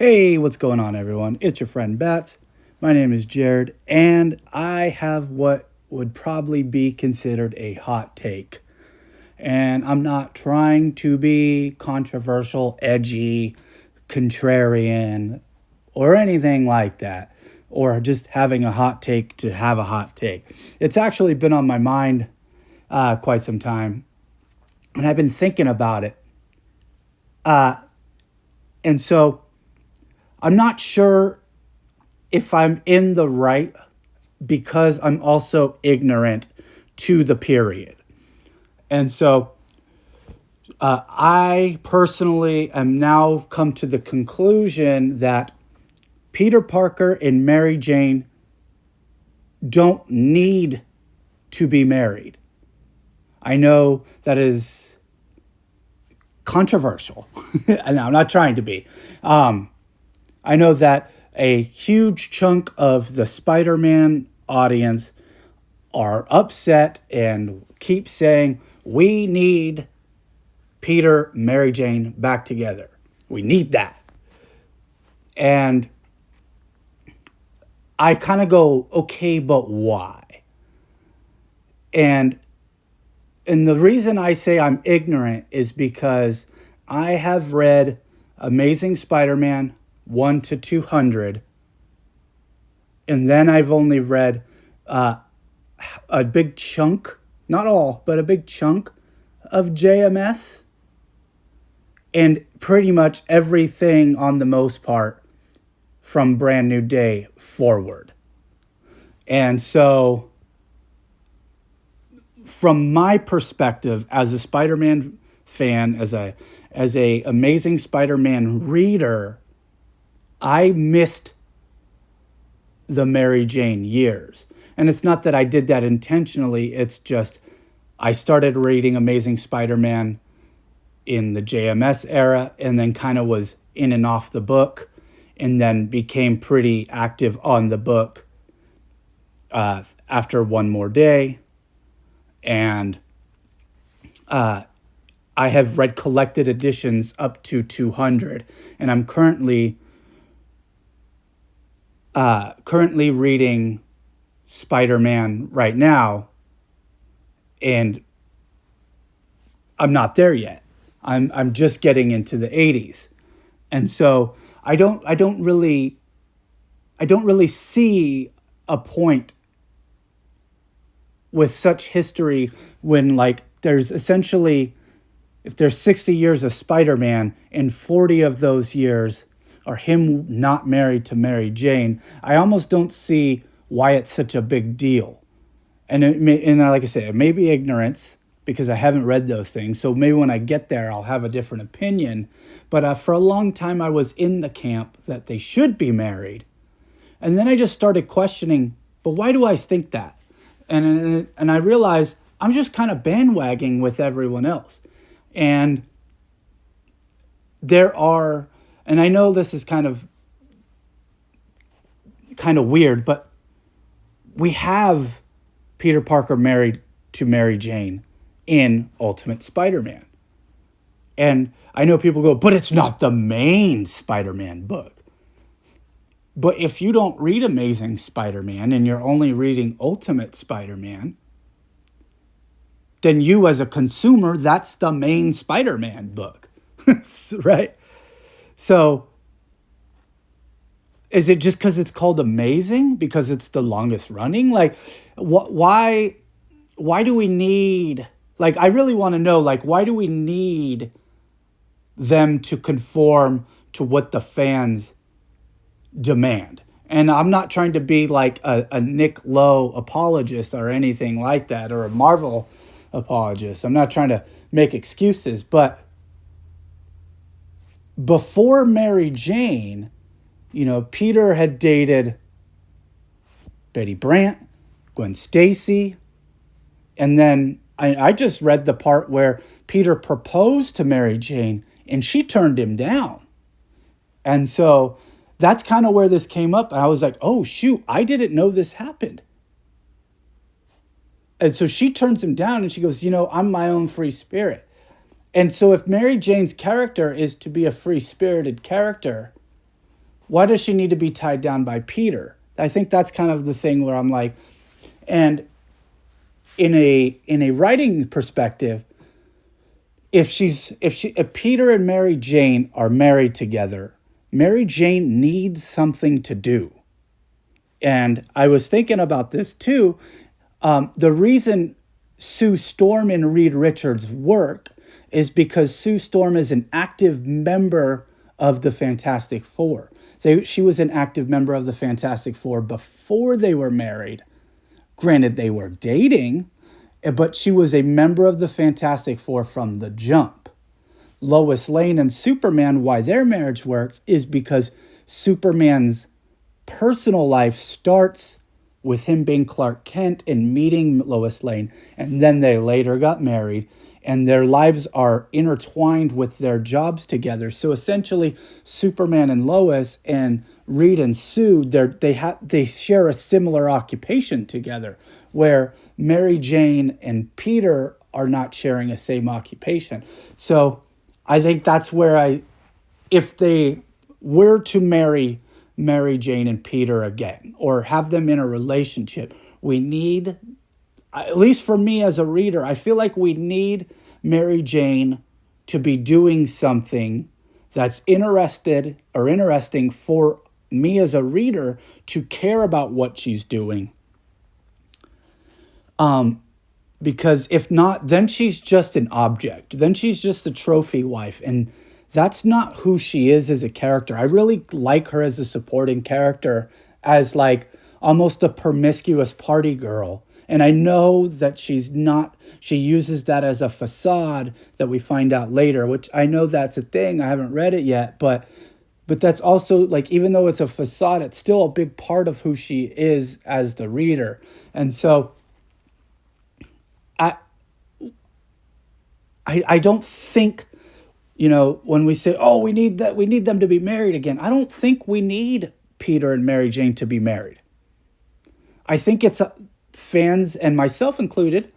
Hey, what's going on, everyone? It's your friend Bats. My name is Jared, and I have what would probably be considered a hot take. And I'm not trying to be controversial, edgy, contrarian, or anything like that, or just having a hot take to have a hot take. It's actually been on my mind quite some time, and I've been thinking about it. And so I'm not sure if I'm in the right because I'm also ignorant to the period. And so I personally am now come to the conclusion that Peter Parker and Mary Jane don't need to be married. I know that is controversial, and I'm not trying to be. I know that a huge chunk of the Spider-Man audience are upset and keep saying, we need Peter, Mary Jane back together. We need that. And I kind of go, okay, but why? And the reason I say I'm ignorant is because I have read Amazing Spider-Man 1 to 200, and then I've only read a big chunk, not all, but a big chunk of JMS, and pretty much everything on the most part from Brand New Day forward. And so from my perspective as a Spider-Man fan, as a Amazing Spider-Man reader, I missed the Mary Jane years. And it's not that I did that intentionally. It's just I started reading Amazing Spider-Man in the JMS era and then kind of was in and off the book and then became pretty active on the book after One More Day. And I have read collected editions up to 200. And I'm currently reading Spider-Man right now, and I'm not there yet. I'm just getting into the 80s. And so I don't really see a point with such history when, like, there's essentially, if there's 60 years of Spider-Man and 40 of those years are him not married to Mary Jane, I almost don't see why it's such a big deal. And like I said, it may be ignorance because I haven't read those things. So maybe when I get there, I'll have a different opinion. But for a long time, I was in the camp that they should be married. And then I just started questioning, but why do I think that? And I realized I'm just kind of bandwagoning with everyone else. And and I know this is kind of weird, but we have Peter Parker married to Mary Jane in Ultimate Spider-Man. And I know people go, but it's not the main Spider-Man book. But if you don't read Amazing Spider-Man and you're only reading Ultimate Spider-Man, then you as a consumer, that's the main Spider-Man book, right? So is it just because it's called Amazing? Because it's the longest running? Like, why do we need, like, I really want to know, like, why do we need them to conform to what the fans demand? And I'm not trying to be like a Nick Lowe apologist or anything like that, or a Marvel apologist. I'm not trying to make excuses, but before Mary Jane, Peter had dated Betty Brant, Gwen Stacy, and then I just read the part where Peter proposed to Mary Jane and she turned him down. And so that's kind of where this came up. And I was like, oh, shoot, I didn't know this happened. And so she turns him down and she goes, I'm my own free spirit. And so if Mary Jane's character is to be a free-spirited character, why does she need to be tied down by Peter? I think that's kind of the thing where I'm like, and in a writing perspective, if Peter and Mary Jane are married together, Mary Jane needs something to do. And I was thinking about this too. The reason Sue Storm and Reed Richards work is because Sue Storm is an active member of the Fantastic Four. She was an active member of the Fantastic Four before they were married. Granted, they were dating, but she was a member of the Fantastic Four from the jump. Lois Lane and Superman, why their marriage works is because Superman's personal life starts with him being Clark Kent and meeting Lois Lane, and then they later got married, and their lives are intertwined with their jobs together. So essentially, Superman and Lois and Reed and Sue, they share a similar occupation together, where Mary Jane and Peter are not sharing a same occupation. So I think that's where if they were to marry Mary Jane and Peter again, or have them in a relationship, we need, at least for me as a reader, I feel like we need Mary Jane to be doing something that's interesting for me as a reader to care about what she's doing. Because if not, then she's just an object. Then she's just a trophy wife. And that's not who she is as a character. I really like her as a supporting character, as like almost a promiscuous party girl. And I know that she's not, she uses that as a facade that we find out later, which I know that's a thing. I haven't read it yet, but that's also like, even though it's a facade, it's still a big part of who she is as the reader. And so I don't think, when we say, oh, we need them to be married again, I don't think we need Peter and Mary Jane to be married. I think it's fans, and myself included,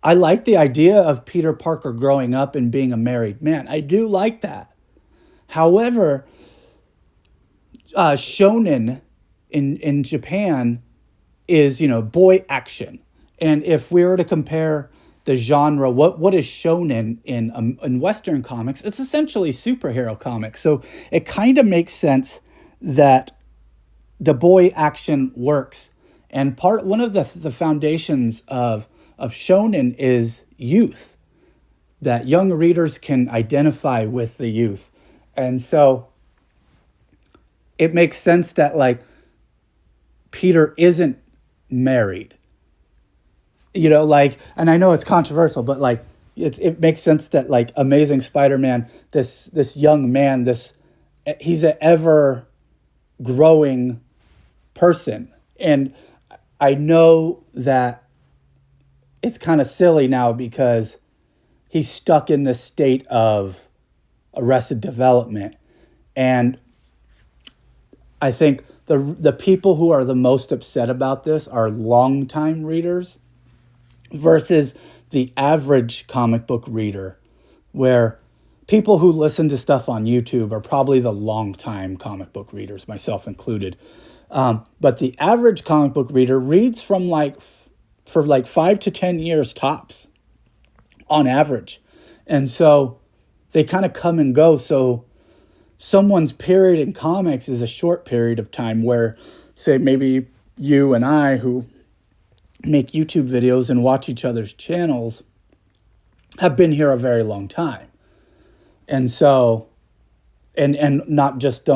I like the idea of Peter Parker growing up and being a married man. I do like that. However, shonen in Japan is, boy action. And if we were to compare the genre, what is shonen in Western comics, it's essentially superhero comics. So it kind of makes sense that the boy action works. And one of the foundations of shonen is youth, that young readers can identify with the youth. And so it makes sense that like Peter isn't married. And I know it's controversial, but like it makes sense that like Amazing Spider-Man, this young man, he's an ever growing person. And I know that it's kind of silly now because he's stuck in this state of Arrested Development. And I think the people who are the most upset about this are longtime readers versus the average comic book reader, where people who listen to stuff on YouTube are probably the longtime comic book readers, myself included. But the average comic book reader reads for 5 to 10 years tops on average. And so they kind of come and go. So someone's period in comics is a short period of time, where, say, maybe you and I, who make YouTube videos and watch each other's channels, have been here a very long time. And so, and not just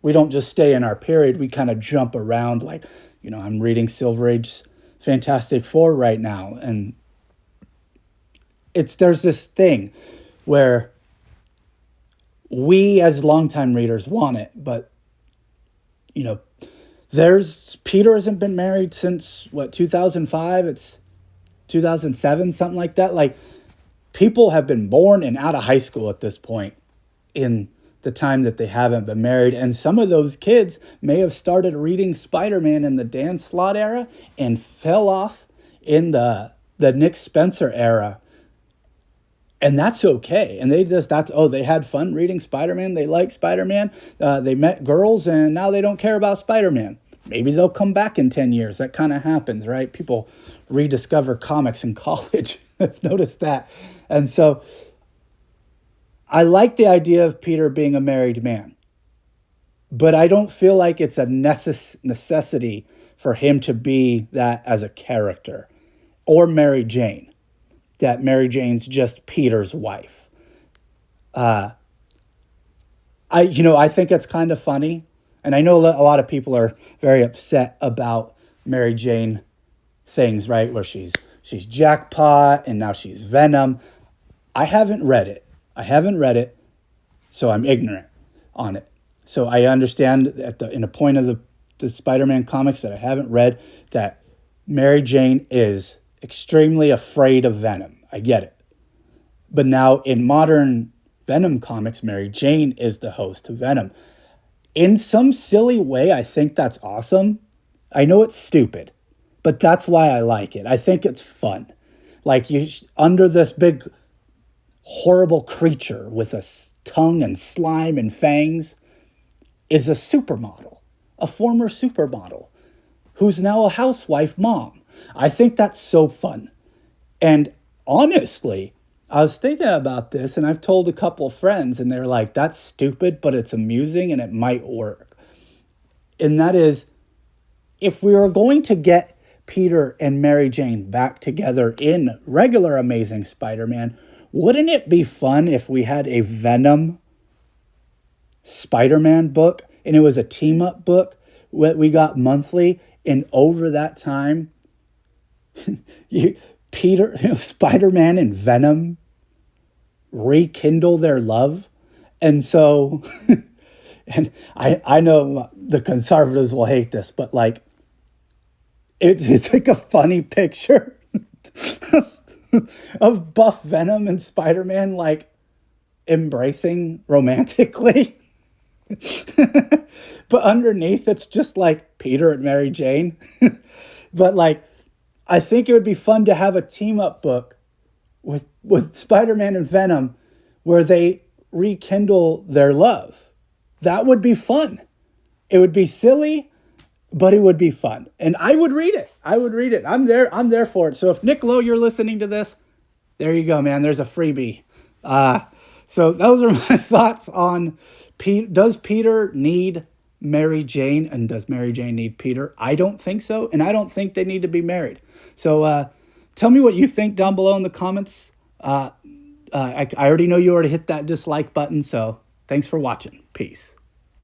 we don't just stay in our period, we kind of jump around. Like, I'm reading Silver Age Fantastic Four right now. And there's this thing where we as longtime readers want it, but, Peter hasn't been married since 2005? It's 2007, something like that. Like, people have been born and out of high school at this point in the time that they haven't been married. And some of those kids may have started reading Spider-Man in the Dan Slott era and fell off in the Nick Spencer era. And that's okay. And they had fun reading Spider-Man. They like Spider-Man. They met girls, and now they don't care about Spider-Man. Maybe they'll come back in 10 years. That kind of happens, right? People rediscover comics in college. I've noticed that. And so I like the idea of Peter being a married man, but I don't feel like it's a necessity for him to be that as a character, or Mary Jane, that Mary Jane's just Peter's wife. I think it's kind of funny, and I know a lot of people are very upset about Mary Jane things, right? Where she's Jackpot and now she's Venom. I haven't read it, so I'm ignorant on it. So I understand in a point of the Spider-Man comics that I haven't read, that Mary Jane is extremely afraid of Venom. I get it. But now in modern Venom comics, Mary Jane is the host of Venom. In some silly way, I think that's awesome. I know it's stupid, but that's why I like it. I think it's fun. Like, under this big horrible creature with a tongue and slime and fangs is a supermodel, a former supermodel who's now a housewife mom. I think that's so fun. And honestly, I was thinking about this, and I've told a couple of friends, and they're like, that's stupid, but it's amusing and it might work. And that is, if we were going to get Peter and Mary Jane back together in regular Amazing Spider-Man, wouldn't it be fun if we had a Venom Spider-Man book, and it was a team-up book that we got monthly, and over that time, Spider-Man and Venom rekindle their love? And so, and I know the conservatives will hate this, but like, it's like a funny picture of buff Venom and Spider-Man like embracing romantically. But underneath it's just like Peter and Mary Jane. But like, I think it would be fun to have a team up book with Spider-Man and Venom where they rekindle their love. That would be fun. It would be silly, but it would be fun. And I would read it. I'm there for it. So if Nick Lowe, you're listening to this, there you go, man. There's a freebie. So those are my thoughts on does Peter need Mary Jane, and does Mary Jane need Peter? I don't think so, and I don't think they need to be married. So tell me what you think down below in the comments. I already know you already hit that dislike button, so thanks for watching. Peace.